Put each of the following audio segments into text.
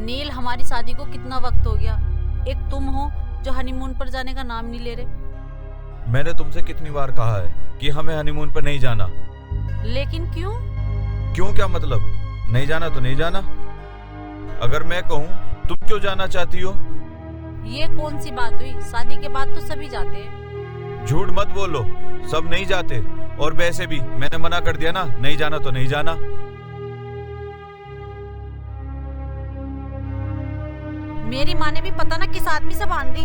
नील, हमारी शादी को कितना वक्त हो गया। एक तुम हो जो हनीमून पर जाने का नाम नहीं ले रहे। मैंने तुमसे कितनी बार कहा है कि हमें हनीमून पर नहीं जाना। लेकिन क्यों? क्यों क्या मतलब? नहीं जाना तो नहीं जाना। अगर मैं कहूँ तुम क्यों जाना चाहती हो? ये कौन सी बात हुई? शादी के बाद तो सभी जाते हैं। झूठ मत बोलो, सब नहीं जाते। और वैसे भी मैंने मना कर दिया ना, नहीं जाना तो नहीं जाना। मेरी माँ ने भी पता ना किस आदमी से बांध दी,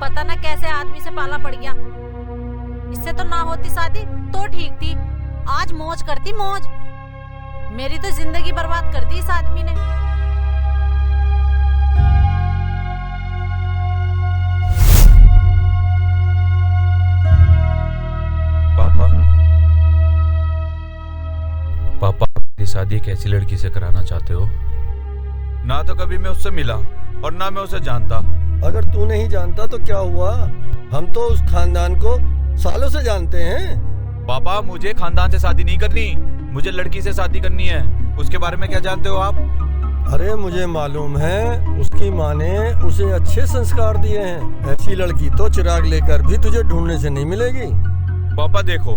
पता ना कैसे आदमी से पाला पड़ गया। इससे तो ना होती शादी तो ठीक थी, आज मौज करती मौज। मेरी तो जिंदगी बर्बाद कर दी इस आदमी ने। पापा की शादी एक ऐसी लड़की से कराना चाहते हो? ना तो कभी मैं उससे मिला और ना मैं उसे जानता। अगर तू नहीं जानता तो क्या हुआ, हम तो उस खानदान को सालों से जानते हैं। पापा मुझे खानदान से शादी नहीं करनी, मुझे लड़की से शादी करनी है। उसके बारे में क्या जानते हो आप? अरे मुझे मालूम है, उसकी माँ ने उसे अच्छे संस्कार दिए हैं। ऐसी लड़की तो चिराग लेकर भी तुझे ढूंढने से नहीं मिलेगी। पापा देखो,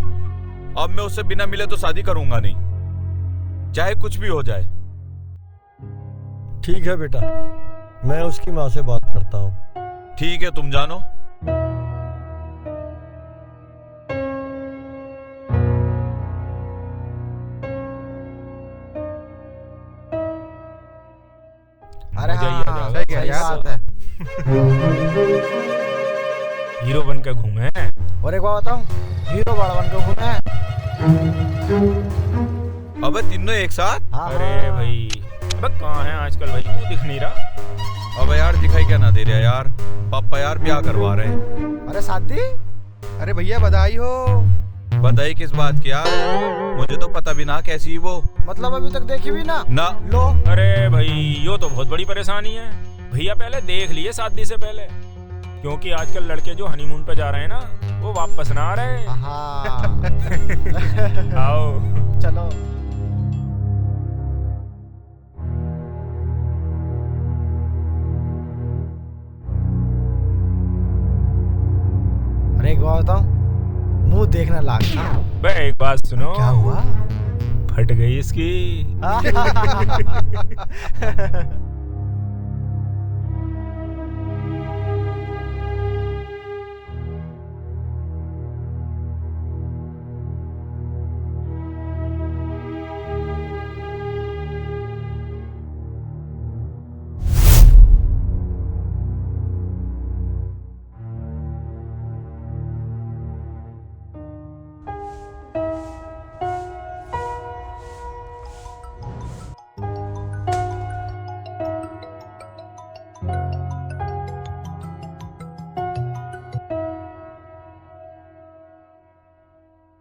अब मैं उससे बिना मिले तो शादी करूंगा नहीं, चाहे कुछ भी हो जाए। ठीक है बेटा, मैं उसकी माँ से बात करता हूँ। ठीक है, तुम जानो। अरे हाँ, सही कह रहा है। हीरो बनकर घूमे। और एक बात बताऊं, हीरो बड़ा बनकर घूमे। अबे तीनों एक साथ? अरे भाई, अबे कहाँ है आजकल भाई, तू दिख नहीं रहा। अबे यार दिखाई क्या ना दे रहा यार, पापा यार ब्याह करवा रहे हैं। अरे शादी? अरे भैया बधाई हो। बधाई किस बात की यार, मुझे तो पता भी ना कैसी है वो। मतलब अभी तक देखी भी ना? ना। लो। अरे भाई यो तो बहुत बड़ी परेशानी है। भैया पहले देख लिए शादी से पहले, क्योंकि आजकल लड़के जो हनीमून पे जा रहे हैं ना, वो वापस ना आ रहे। हाँ। आओ चलो। अरे एक बात बताऊं, मुंह देखने लाग। बे एक बात सुनो। क्या हुआ? फट गई इसकी।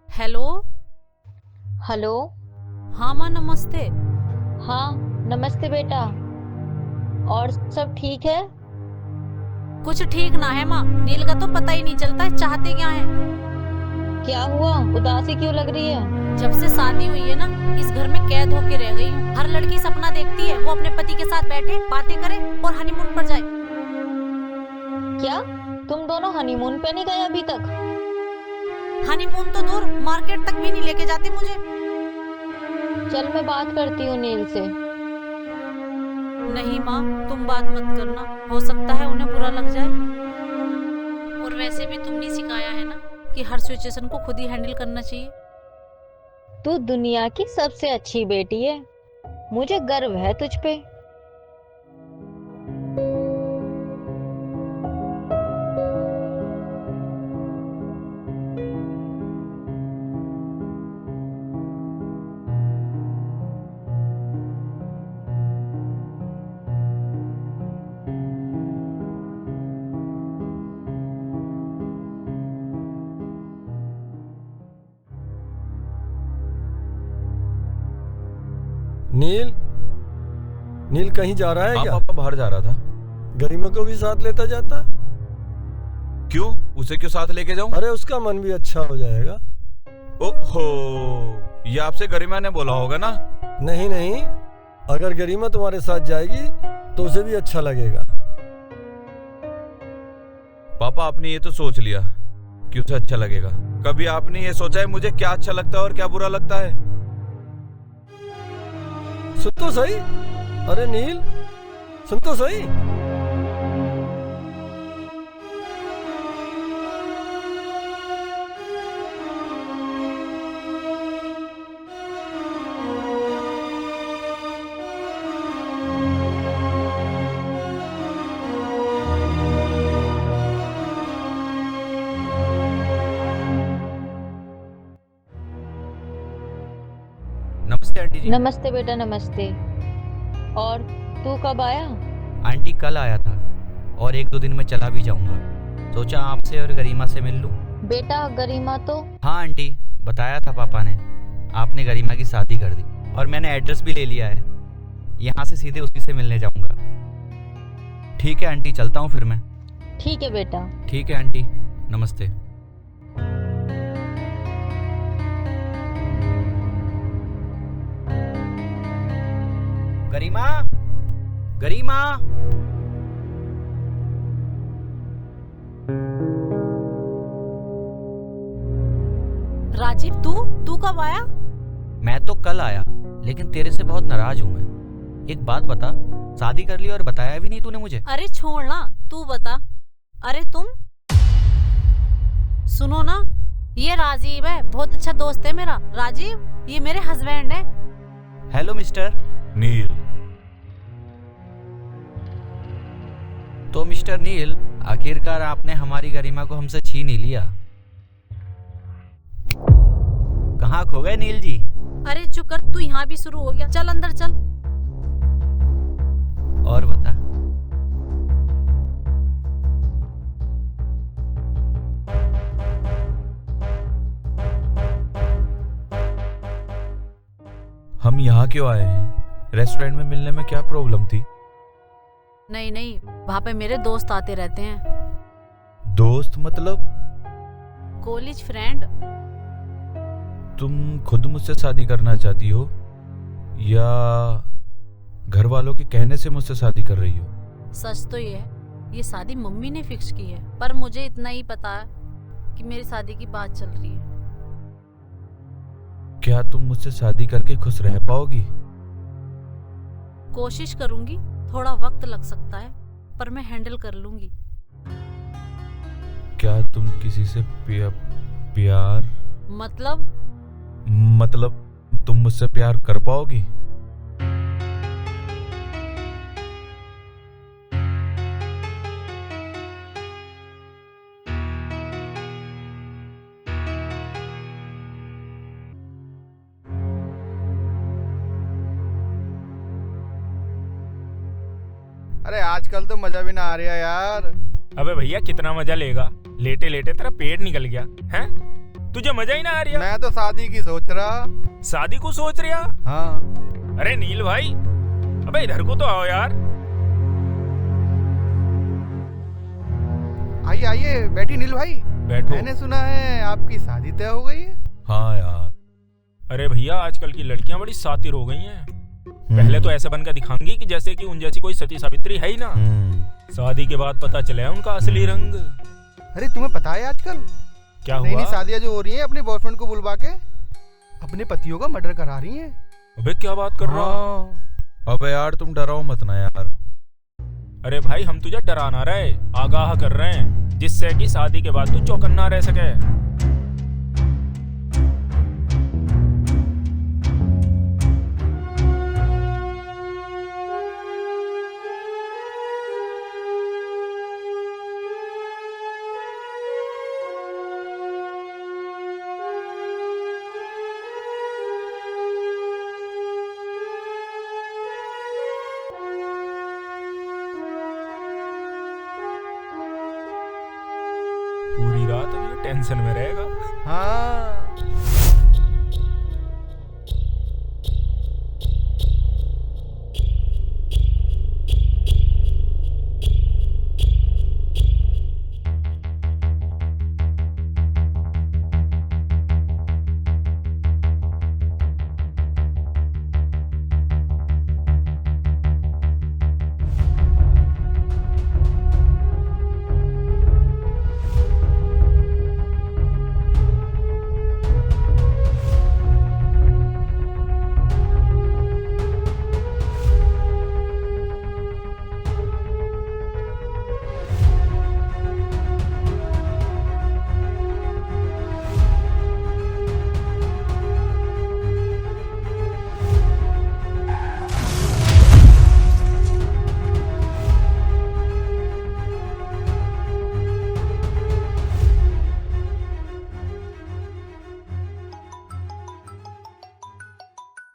हेलो। हेलो। हाँ माँ, नमस्ते। हाँ नमस्ते बेटा, और सब ठीक है? कुछ ठीक ना है माँ, नील का तो पता ही नहीं चलता है चाहते क्या है। क्या हुआ, उदासी क्यों लग रही है? जब से शादी हुई है ना, इस घर में कैद होके रह गई हूँ। हर लड़की सपना देखती है वो अपने पति के साथ बैठे बातें करे और हनीमून पर जाए। क्या तुम दोनों हनीमून पे नहीं गए अभी तक? हनीमून तो दूर, मार्केट तक भी नहीं लेके जाते मुझे। चल मैं बात करती हूँ नील से। नहीं माँ, तुम बात मत करना, हो सकता है उन्हें बुरा लग जाए। और वैसे भी तुमने सिखाया है ना कि हर सिचुएशन को खुद ही हैंडल करना चाहिए। तू दुनिया की सबसे अच्छी बेटी है, मुझे गर्व है तुझ पे। नील, नील कहीं जा रहा है हाँ क्या? पापा बाहर जा रहा था। गरिमा को भी साथ लेता जाता। क्यों, उसे क्यों साथ लेके जाऊं? अरे उसका मन भी अच्छा हो जाएगा। ओहो, ये आपसे गरिमा ने बोला होगा ना? नहीं नहीं, अगर गरिमा तुम्हारे साथ जाएगी तो उसे भी अच्छा लगेगा। पापा आपने ये तो सोच लिया कि उसे अच्छा लगेगा, कभी आपने ये सोचा है मुझे क्या अच्छा लगता है और क्या बुरा लगता है? सुन तो सही, अरे नील सुन तो सही। नमस्ते आंटी जी। नमस्ते बेटा, नमस्ते। और तू कब आया? आंटी कल आया था और 1-2 दिन में चला भी जाऊंगा। सोचा आपसे और गरिमा से मिल लूं। बेटा गरिमा तो हाँ आंटी, बताया था पापा ने, आपने गरिमा की शादी कर दी और मैंने एड्रेस भी ले लिया है। यहाँ से सीधे उसी से मिलने जाऊंगा। ठीक है आंटी, चलता हूँ फिर मैं। ठीक है बेटा। ठीक है आंटी, नमस्ते। गरिमा, गरिमा। राजीव तू कब आया? मैं तो कल आया, लेकिन तेरे से बहुत नाराज हूं मैं। एक बात बता, शादी कर ली और बताया भी नहीं तूने मुझे। अरे छोड़ ना, तू बता। अरे तुम सुनो ना, ये राजीव है, बहुत अच्छा दोस्त है मेरा। राजीव ये मेरे हस्बैंड है। Hello mister. नील। तो मिस्टर नील, आखिरकार आपने हमारी गरिमा को हमसे छीन ही लिया। कहाँ खो गए नील जी? अरे चुप कर, तू यहाँ भी शुरू हो गया। चल अंदर चल। और बता। हम यहाँ क्यों आए हैं? रेस्टोरेंट में मिलने में क्या प्रॉब्लम थी? नहीं, वहाँ पे मेरे दोस्त आते रहते हैं। दोस्त मतलब? College friend. तुम खुद मुझसे शादी करना चाहती हो या घर वालों के कहने से मुझसे शादी कर रही हो? सच तो ये है, ये शादी मम्मी ने फिक्स की है, पर मुझे इतना ही पता है कि मेरी शादी की बात चल रही है। क्या तुम मुझसे शादी करके खुश रह पाओगी? कोशिश करूंगी, थोड़ा वक्त लग सकता है, पर मैं हैंडल कर लूंगी। क्या तुम किसी से प्यार मतलब तुम मुझसे प्यार कर पाओगी? अरे आजकल तो मजा भी ना आ रहा यार। अबे भैया कितना मजा लेगा, लेटे लेटे तेरा पेट निकल गया हैं? तुझे मजा ही ना आ रहा? मैं तो शादी की सोच रहा। शादी को सोच रहा? हाँ। अरे नील भाई, अबे इधर को तो आओ यार। आइए आइए, बैठी नील भाई। बैठो। मैंने सुना है आपकी शादी तय हो गई है। हाँ यार। अरे भैया आजकल की लड़कियां बड़ी शातिर हो गई हैं। पहले तो ऐसे बनकर दिखाएंगी कि जैसे कि उन जैसी कोई सती सावित्री है ही ना। शादी के बाद पता चला उनका असली रंग। अरे तुम्हें पता है आजकल क्या नई हुआ? नई शादियां जो हो रही हैं, अपने बॉयफ्रेंड को बुलवा के अपने पतियों का मर्डर करा रही हैं। अबे क्या बात कर रहा? हाँ। अबे यार तुम डराओ मत ना यार। अरे भाई हम तुझे डराना रहे, आगाह कर रहे हैं, जिससे कि शादी के बाद तू चौकन्ना रह सके। पूरी रात अभी टेंशन में रहेगा। हाँ।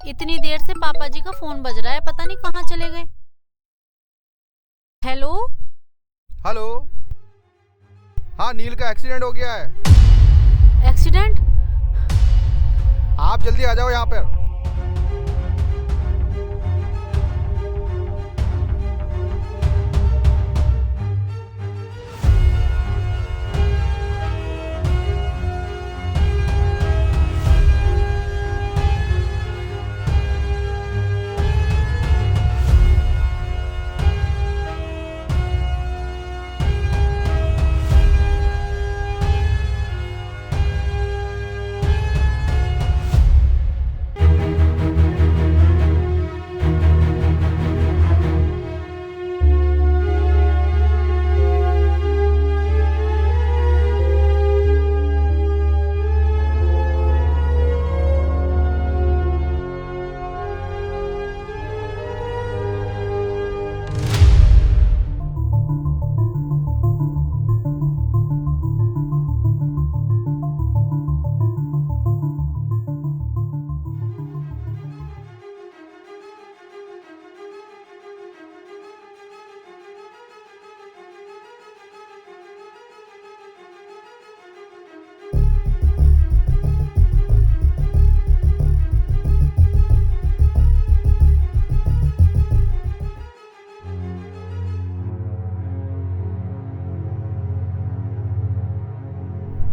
इतनी देर से पापा जी का फोन बज रहा है, पता नहीं कहाँ चले गए। Hello hello. हाँ, नील का एक्सीडेंट हो गया है। एक्सीडेंट? आप जल्दी आ जाओ यहाँ पर।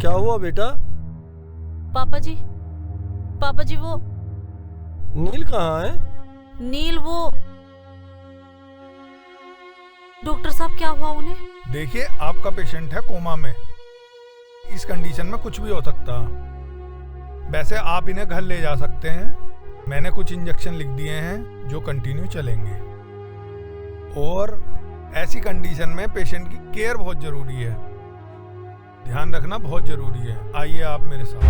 क्या हुआ बेटा? पापा जी वो नील कहाँ है? नील वो डॉक्टर साहब क्या हुआ उन्हें? देखिए, आपका पेशेंट है कोमा में। इस कंडीशन में कुछ भी हो सकता। वैसे आप इन्हें घर ले जा सकते हैं। मैंने कुछ इंजेक्शन लिख दिए हैं जो कंटिन्यू चलेंगे। और ऐसी कंडीशन में पेशेंट की केयर बहुत जरूरी है, ध्यान रखना बहुत जरूरी है। आइए आप मेरे साथ।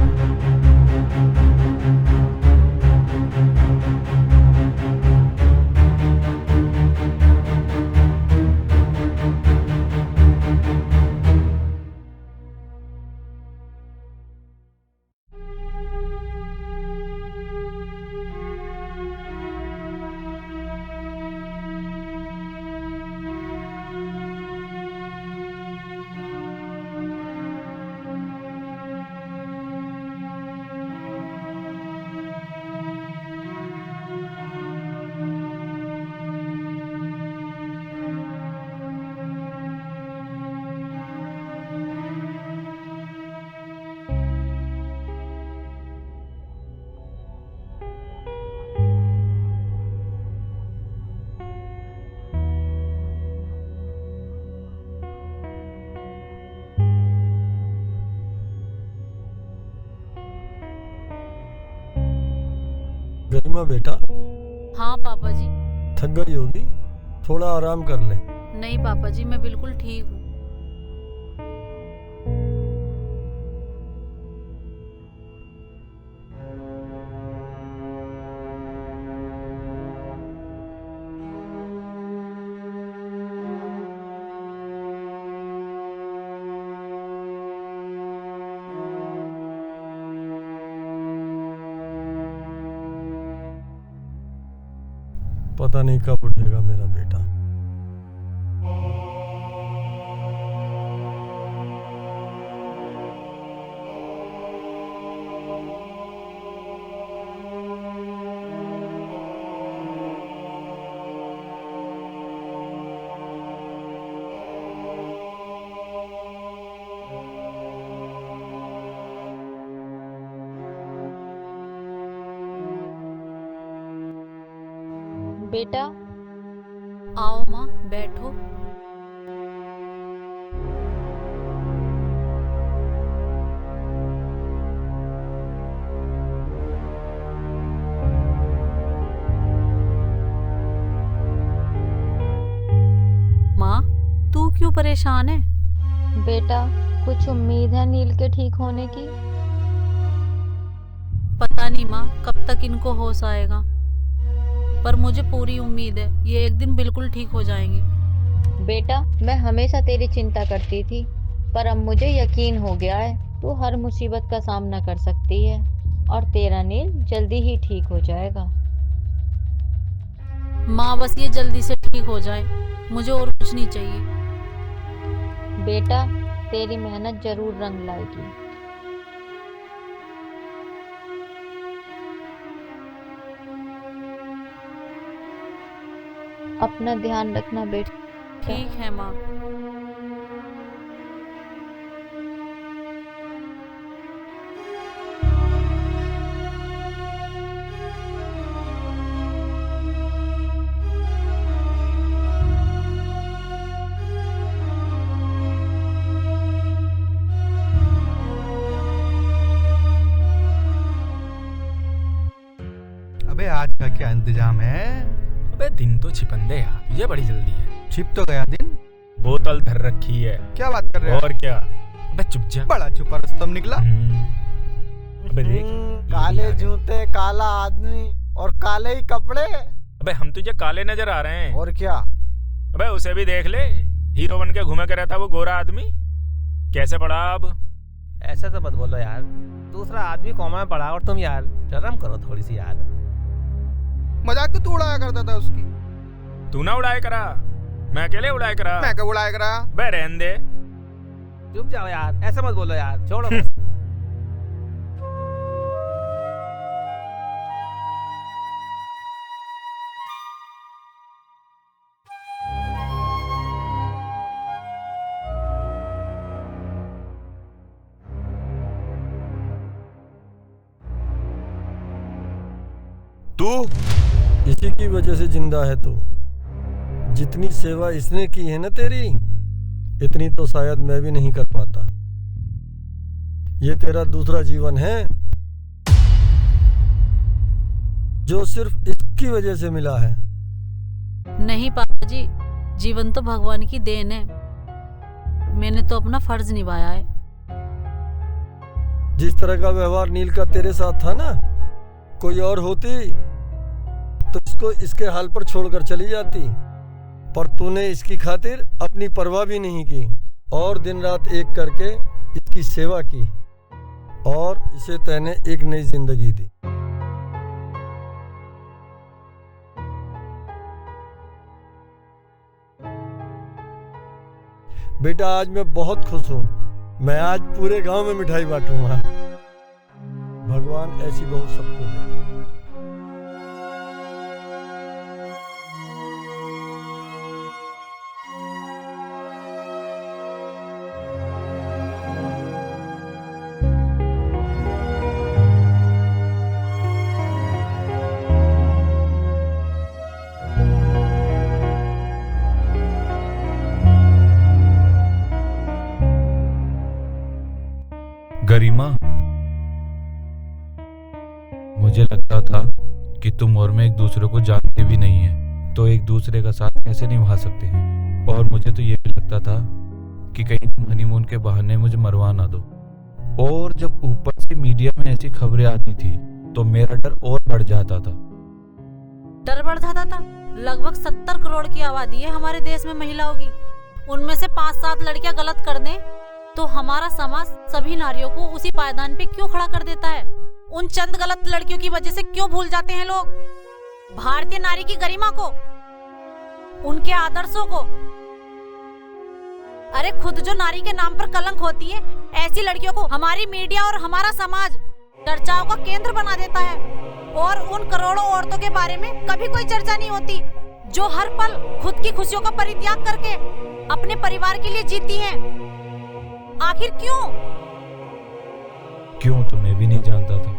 गरिमा बेटा, हाँ पापा जी। थक गई होगी, थोड़ा आराम कर ले। नहीं पापा जी, मैं बिल्कुल ठीक हूँ। पता नहीं कब उठेगा मेरा बेटा। बेटा, आओ माँ, बैठो। माँ, तू क्यों परेशान है? बेटा, कुछ उम्मीद है नील के ठीक होने की? पता नहीं माँ, कब तक इनको होश आएगा, पर मुझे पूरी उम्मीद है ये एक दिन बिल्कुल ठीक हो जाएंगे। बेटा, मैं हमेशा तेरी चिंता करती थी, पर अब मुझे यकीन हो गया है तू हर मुसीबत का सामना कर सकती है और तेरा नील जल्दी ही ठीक हो जाएगा। माँ बस ये जल्दी से ठीक हो जाए, मुझे और कुछ नहीं चाहिए। बेटा, तेरी मेहनत जरूर रंग लाएगी। अपना ध्यान रखना बेटा। ठीक है माँ। अबे आज का क्या इंतजाम है? अबे दिन तो छिपंदे यार, तुझे बड़ी जल्दी है। छिप तो गया दिन। बोतल धर रखी है। क्या बात कर रहे हो? और क्या? अबे चुप जा। बड़ा छुपा रुस्तम निकला। अबे देख, काले जूते, काला आदमी और काले ही कपड़े। अबे हम तुझे काले नजर आ रहे हैं। और क्या? अबे उसे भी देख ले, हीरो बन के घूमे कर रहता वो गोरा आदमी। कैसे पड़ा अब? ऐसा तो मत बोलो यार, दूसरा आदमी कॉमा में पड़ा और तुम यार शर्म करो थोड़ी सी यार। मजाक तो तू उड़ाया करता था उसकी। तू ना उड़ाए करा, मैं अकेले उड़ाए करा। मैं क्या उड़ाया करा? बे रहने दे। चुप जाओ यार, ऐसा मत बोलो यार, छोड़ो बस। तू इसी की वजह से जिंदा है तू। जितनी सेवा इसने की है ना तेरी, इतनी तो शायद मैं भी नहीं कर पाता। ये तेरा दूसरा जीवन है जो सिर्फ इसकी वजह से मिला है। नहीं पापा जी, जीवन तो भगवान की देन है। मैंने तो अपना फर्ज निभाया है। जिस तरह का व्यवहार नील का तेरे साथ था ना, कोई और होती तो इसको इसके हाल पर छोड़कर चली जाती, पर तूने इसकी खातिर अपनी परवाह भी नहीं की और दिन रात एक करके इसकी सेवा की और इसे तैने एक नई जिंदगी दी। बेटा, आज मैं बहुत खुश हूँ। मैं आज पूरे गांव में मिठाई बांटूंगा। भगवान ऐसी बहू सबको दे। गरिमा, मुझे लगता था कि तुम और मैं एक दूसरे को जानते भी नहीं हैं, तो एक दूसरे का साथ कैसे निभा सकते हैं। और मुझे तो ये भी लगता था कि कहीं तुम हनीमून के बहाने मुझे मरवा ना दो। और जब ऊपर से मीडिया में ऐसी खबरें आती थी तो मेरा डर और बढ़ जाता था। डर बढ़ जाता था? लगभग 70 करोड़ की आबादी है हमारे देश में महिलाओं की। उनमें से 5-7 लड़कियां गलत कर दें तो हमारा समाज सभी नारियों को उसी पायदान पे क्यों खड़ा कर देता है? उन चंद गलत लड़कियों की वजह से क्यों भूल जाते हैं लोग भारतीय नारी की गरिमा को, उनके आदर्शों को? अरे खुद जो नारी के नाम पर कलंक होती है, ऐसी लड़कियों को हमारी मीडिया और हमारा समाज चर्चाओं का केंद्र बना देता है। और उन करोड़ों औरतों के बारे में कभी कोई चर्चा नहीं होती जो हर पल खुद की खुशियों का परित्याग करके अपने परिवार के लिए जीती हैं। आखिर क्यों तो मैं भी नहीं जानता था,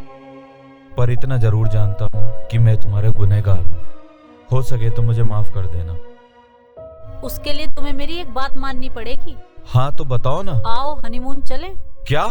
पर इतना जरूर जानता हूँ कि मैं तुम्हारा गुनहगार हूँ। हो सके तो मुझे माफ कर देना। उसके लिए तुम्हें मेरी एक बात माननी पड़ेगी। हाँ तो बताओ ना। आओ हनीमून चलें। क्या?